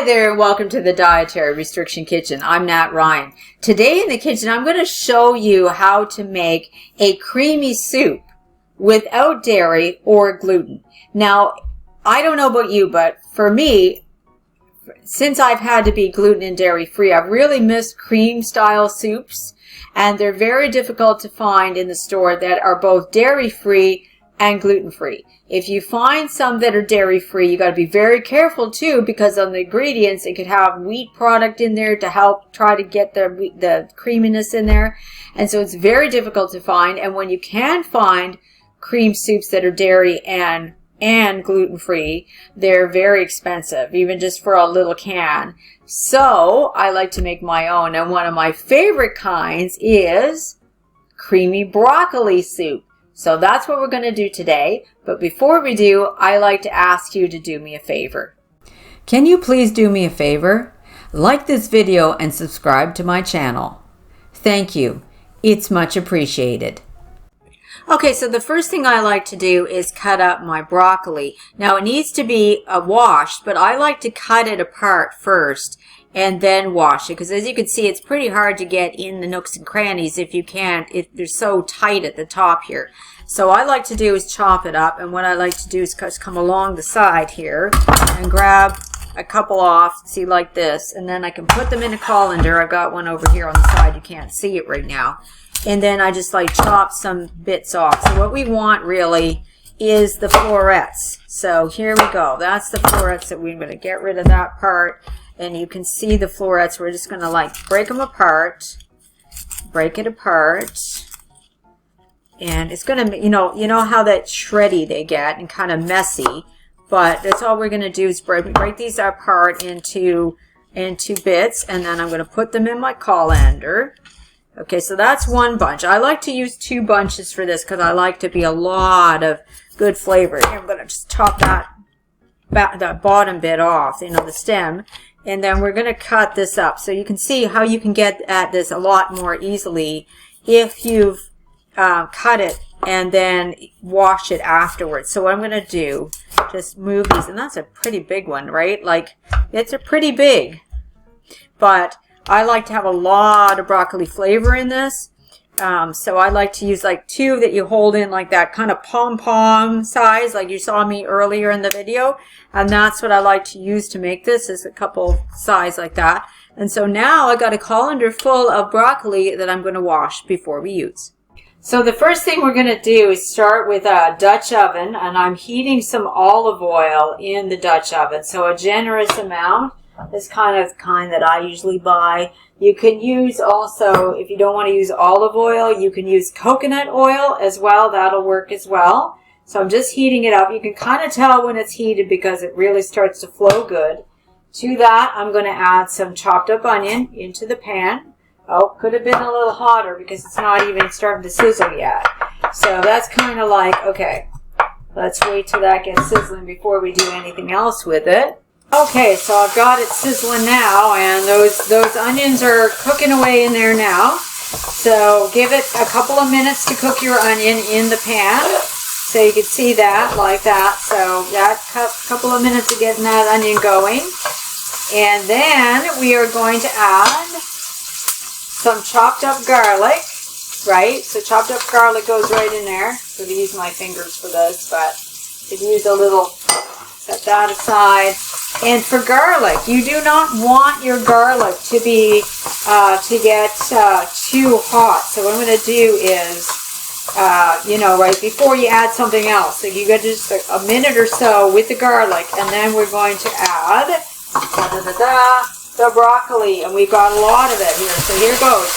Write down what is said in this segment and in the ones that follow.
there, and welcome to the Dietary Restriction Kitchen. I'm Nat Ryan. Today in the kitchen, I'm going to show you how to make a creamy soup without dairy or gluten. Now, I don't know about you, but for me, since I've had to be gluten and dairy free, I've really missed cream style soups, and they're very difficult to find in the store that are both dairy free and gluten free. If you find some that are dairy free, you got to be very careful too, because on the ingredients it could have wheat product in there to help try to get the creaminess in there, and so it's very difficult to find. And when you can find cream soups that are dairy and gluten free, they're very expensive, even just for a little can. So I like to make my own, and one of my favorite kinds is creamy broccoli soup. So that's what we're going to do today. But before we do, I like to ask you to do me a favor. Can you please do me a favor? Like this video and subscribe to my channel. Thank you. It's much appreciated. Okay, so the first thing I like to do is cut up my broccoli. Now it needs to be washed, but I like to cut it apart first and then wash it, because as you can see, it's pretty hard to get in the nooks and crannies if you can't, if they're so tight at the top here. So I like to do is chop it up, and what I like to do is just come along the side here and grab a couple off, see, like this, and then I can put them in a colander. I've got one over here on the side, you can't see it right now. And then I just like chop some bits off. So what we want really is the florets. So here we go. That's the florets that we're going to get rid of that part. And you can see the florets. We're just going to like break them apart. Break it apart. And it's going to, you know how that shreddy they get and kind of messy. But that's all we're going to do is break these apart into bits. And then I'm going to put them in my colander. Okay, so that's one bunch. I like to use 2 bunches for this because I like to be a lot of good flavor. Here, I'm going to just chop that bottom bit off, the stem. And then we're going to cut this up. So you can see how you can get at this a lot more easily if you've cut it and then wash it afterwards. So what I'm going to do, just move these. And that's a pretty big one, right? Like, it's a pretty big. But I like to have a lot of broccoli flavor in this. So I like to use like 2 that you hold in like that kind of pom-pom size, like you saw me earlier in the video. And that's what I like to use to make this, is a couple size like that. And so now I got a colander full of broccoli that I'm going to wash before we use. So the first thing we're going to do is start with a Dutch oven, and I'm heating some olive oil in the Dutch oven. So a generous amount. This kind that I usually buy. You can use also, if you don't want to use olive oil, you can use coconut oil as well. That'll work as well. So I'm just heating it up. You can kind of tell when it's heated because it really starts to flow good. To that, I'm going to add some chopped up onion into the pan. Oh, could have been a little hotter because it's not even starting to sizzle yet. So that's kind of like, okay, let's wait till that gets sizzling before we do anything else with it. Okay, so I've got it sizzling now, and those onions are cooking away in there now. So give it a couple of minutes to cook your onion in the pan. So you can see that, like that. So that couple of minutes of getting that onion going. And then we are going to add some chopped up garlic, right? So chopped up garlic goes right in there. So I use my fingers for this, but if you use a little, set that aside. And for garlic, you do not want your garlic to be to get too hot. So what I'm going to do is, right before you add something else, so you get just a minute or so with the garlic, and then we're going to add the broccoli, and we've got a lot of it here. So here goes.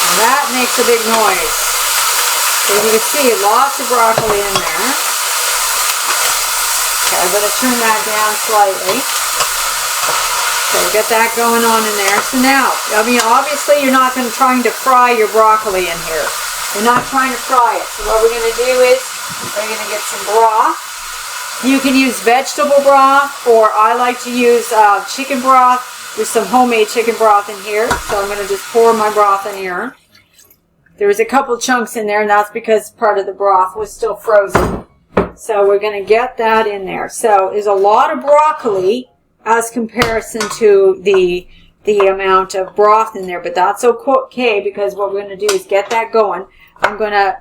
And that makes a big noise. So you can see lots of broccoli in there. Okay, I'm going to turn that down slightly. So get that going on in there. So now, obviously you're not going to trying to fry your broccoli in here. You're not trying to fry it. So what we're going to do is we're going to get some broth. You can use vegetable broth, or I like to use chicken broth. There's some homemade chicken broth in here. So I'm going to just pour my broth in here. There was a couple chunks in there, and that's because part of the broth was still frozen. So we're going to get that in there. So there's a lot of broccoli as comparison to the amount of broth in there, but that's okay because what we're going to do is get that going. I'm going to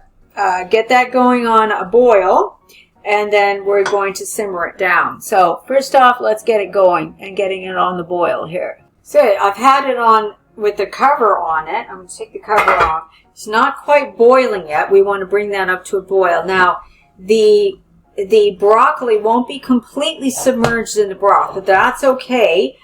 get that going on a boil, and then we're going to simmer it down. So first off, let's get it going and getting it on the boil here. So I've had it on with the cover on it. I'm going to take the cover off. It's not quite boiling yet. We want to bring that up to a boil. Now, the broccoli won't be completely submerged in the broth, but that's okay.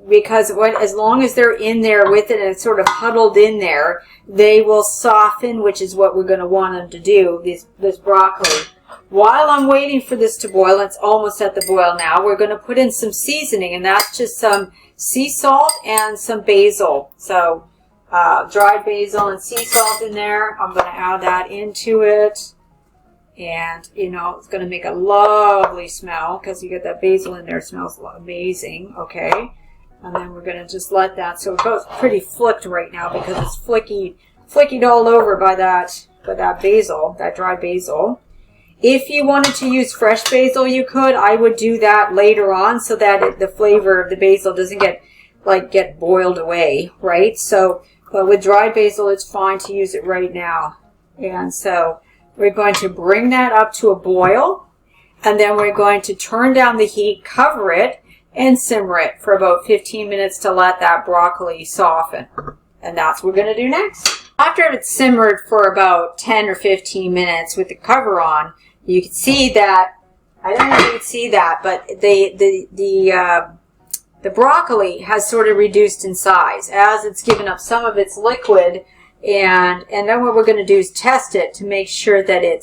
Because as long as they're in there with it and it's sort of huddled in there, they will soften, which is what we're going to want them to do, this broccoli. While I'm waiting for this to boil, it's almost at the boil now, we're going to put in some seasoning, and that's just some sea salt and some basil. So dried basil and sea salt in there. I'm going to add that into it. And, you know, it's going to make a lovely smell because you get that basil in there. It smells amazing, okay? And then we're going to just let that, so it goes pretty flicked right now because it's flickied all over by that basil, that dry basil. If you wanted to use fresh basil, you could. I would do that later on so that the flavor of the basil doesn't get boiled away, right? So, but with dried basil, it's fine to use it right now. And so we're going to bring that up to a boil, and then we're going to turn down the heat, cover it, and simmer it for about 15 minutes to let that broccoli soften. And that's what we're going to do next. After it's simmered for about 10 or 15 minutes with the cover on, you can see that, I don't know if you can see that, but the broccoli has sort of reduced in size as it's given up some of its liquid. And then what we're going to do is test it to make sure that it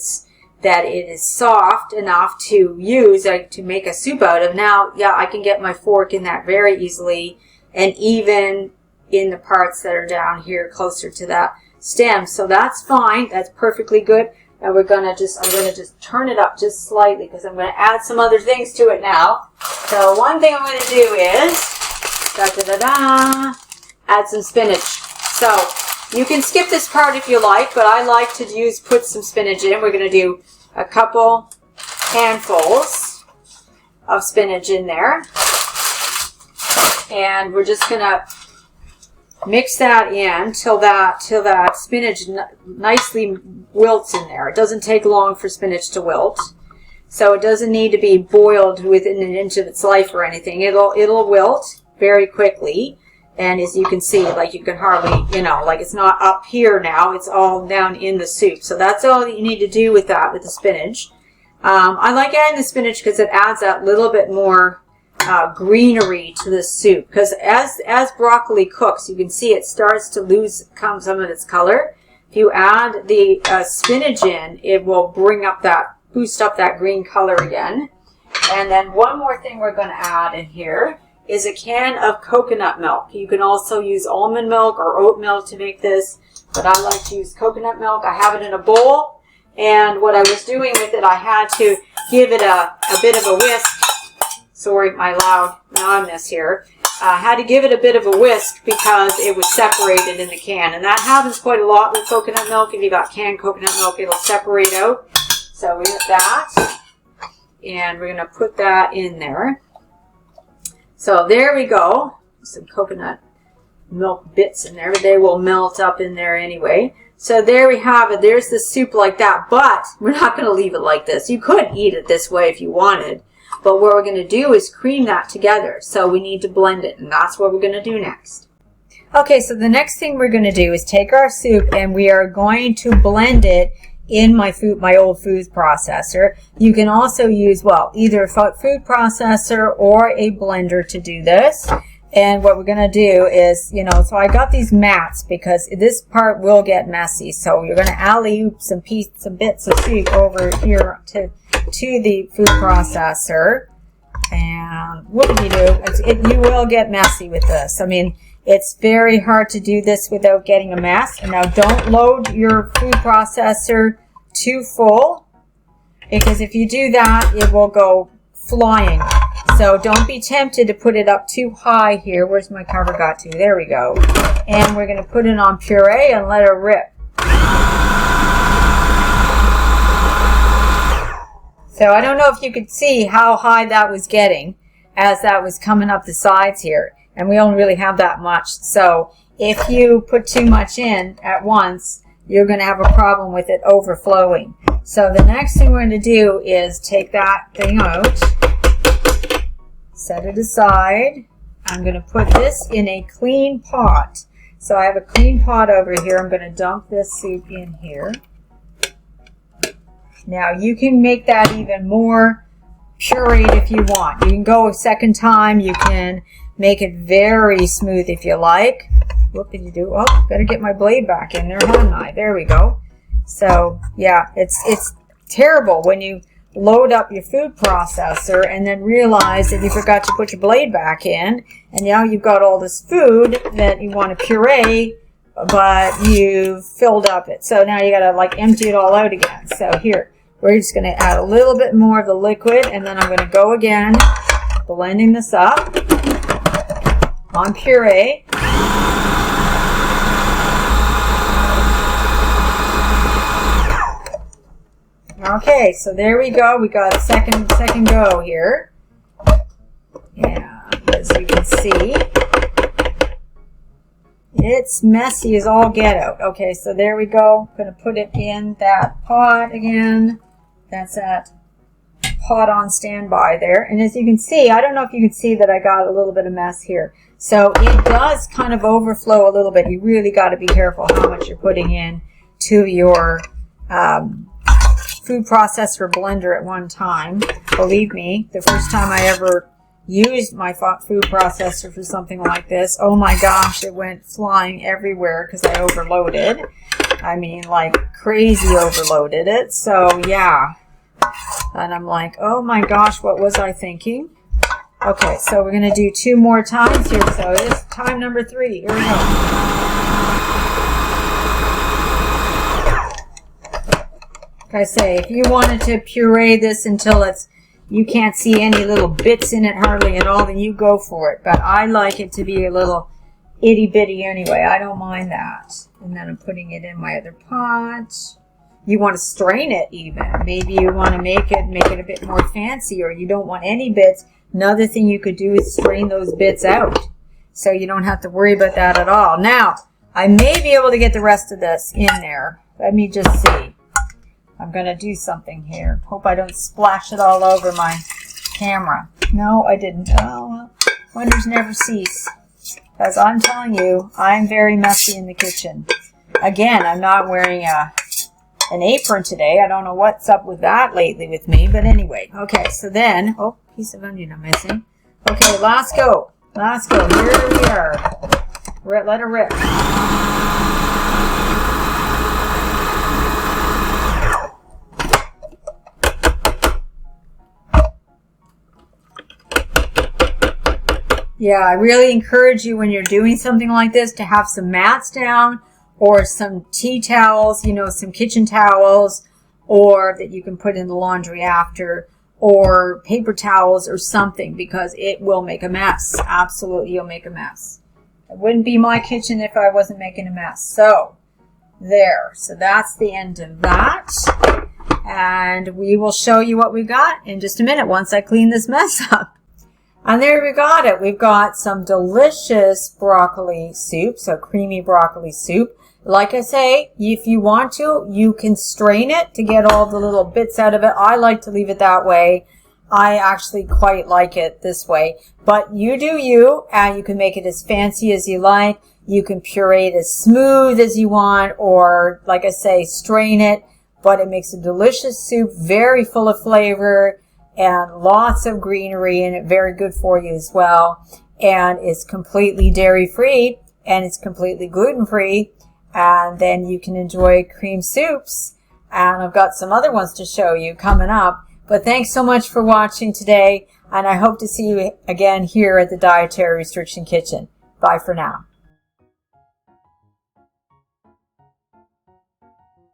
is soft enough to use to make a soup out of. Now, yeah, I can get my fork in that very easily, and even in the parts that are down here closer to that stem. So that's fine. That's perfectly good. And I'm going to just turn it up just slightly because I'm going to add some other things to it now. So one thing I'm going to do is add some spinach. So you can skip this part if you like, but I like to put some spinach in. We're going to do a couple handfuls of spinach in there. And we're just going to mix that in till that spinach nicely wilts in there. It doesn't take long for spinach to wilt. So it doesn't need to be boiled within an inch of its life or anything. It'll wilt very quickly. And as you can see, like you can hardly, you know, like it's not up here now. It's all down in the soup. So that's all that you need to do with that, with the spinach. I like adding the spinach because it adds that little bit more greenery to the soup. Because as broccoli cooks, you can see it starts to lose some of its color. If you add the spinach in, it will boost up that green color again. And then one more thing we're going to add in here is a can of coconut milk. You can also use almond milk or oat milk to make this, but I like to use coconut milk. I have it in a bowl, and what I was doing with it, I had to give it a bit of a whisk. Sorry, my loud loudness here. I had to give it a bit of a whisk because it was separated in the can, and that happens quite a lot with coconut milk. If you got canned coconut milk, it'll separate out. So we got that, and we're going to put that in there. So there we go. Some coconut milk bits in there, but they will melt up in there anyway. So there we have it. There's the soup like that, but we're not going to leave it like this. You could eat it this way if you wanted, but what we're going to do is cream that together. So we need to blend it, and that's what we're going to do next. Okay, so the next thing we're going to do is take our soup and we are going to blend it in my old food processor. You can also use, well, either a food processor or a blender to do this. And what we're going to do is, you know, so I got these mats because this part will get messy. So you're going to alley-oop some bits of soup over here to the food processor. And what do you do? You will get messy with this. I mean, it's very hard to do this without getting a mess. And now don't load your food processor too full, because if you do that, it will go flying. So don't be tempted to put it up too high here. Where's my cover got to? There we go. And we're going to put it on puree and let it rip. So I don't know if you could see how high that was getting as that was coming up the sides here. And we only really have that much. So if you put too much in at once, you're going to have a problem with it overflowing. So the next thing we're going to do is take that thing out, set it aside. I'm going to put this in a clean pot. So I have a clean pot over here. I'm going to dump this soup in here. Now you can make that even more pureed if you want. You can go a second time. You can make it very smooth if you like. What did you do? Oh, better get my blade back in there, haven't I? There we go. So yeah, it's terrible when you load up your food processor and then realize that you forgot to put your blade back in, and now you've got all this food that you want to puree, but you've filled up it. So now you got to like empty it all out again. So here, we're just going to add a little bit more of the liquid, and then I'm going to go again, blending this up on puree. Okay, so there we go. We got a second go here. Yeah, as you can see, it's messy as all get out. Okay, so there we go. I'm going to put it in that pot again. That's that pot on standby there. And as you can see, I don't know if you can see that I got a little bit of mess here. So it does kind of overflow a little bit. You really got to be careful how much you're putting in to your food processor blender at one time. Believe me, the first time I ever used my food processor for something like this, oh my gosh, it went flying everywhere because I overloaded. I mean, like crazy overloaded it. So yeah, and I'm like, oh my gosh, what was I thinking? Okay, so we're going to do 2 more times here. So it's time number 3. Here we go. Like I say, if you wanted to puree this until you can't see any little bits in it hardly at all, then you go for it. But I like it to be a little itty bitty anyway. I don't mind that. And then I'm putting it in my other pot. You want to strain it even. Maybe you want to make it a bit more fancy, or you don't want any bits. Another thing you could do is strain those bits out, so you don't have to worry about that at all. Now, I may be able to get the rest of this in there. Let me just see. I'm going to do something here. Hope I don't splash it all over my camera. No, I didn't. Oh, well, wonders never cease. Because I'm telling you, I'm very messy in the kitchen. Again, I'm not wearing an apron today. I don't know what's up with that lately with me. But anyway, okay, so then, oh, piece of onion I'm missing. Okay, last go. Last go. Here we are. Let her rip. Yeah, I really encourage you when you're doing something like this to have some mats down, or some tea towels, you know, some kitchen towels, or that you can put in the laundry after, or paper towels or something, because it will make a mess. Absolutely, you'll make a mess. It wouldn't be my kitchen if I wasn't making a mess. So, there. So that's the end of that. And we will show you what we got in just a minute once I clean this mess up. And there we got it. We've got some delicious broccoli soup, so creamy broccoli soup. Like I say, if you want to, you can strain it to get all the little bits out of it. I like to leave it that way. I actually quite like it this way. But you do you, and you can make it as fancy as you like. You can puree it as smooth as you want, or, like I say, strain it. But it makes a delicious soup, very full of flavor, and lots of greenery in it, very good for you as well. And it's completely dairy-free, and it's completely gluten-free. And then you can enjoy cream soups. And I've got some other ones to show you coming up. But thanks so much for watching today, and I hope to see you again here at the Dietary Restriction Kitchen. Bye for now.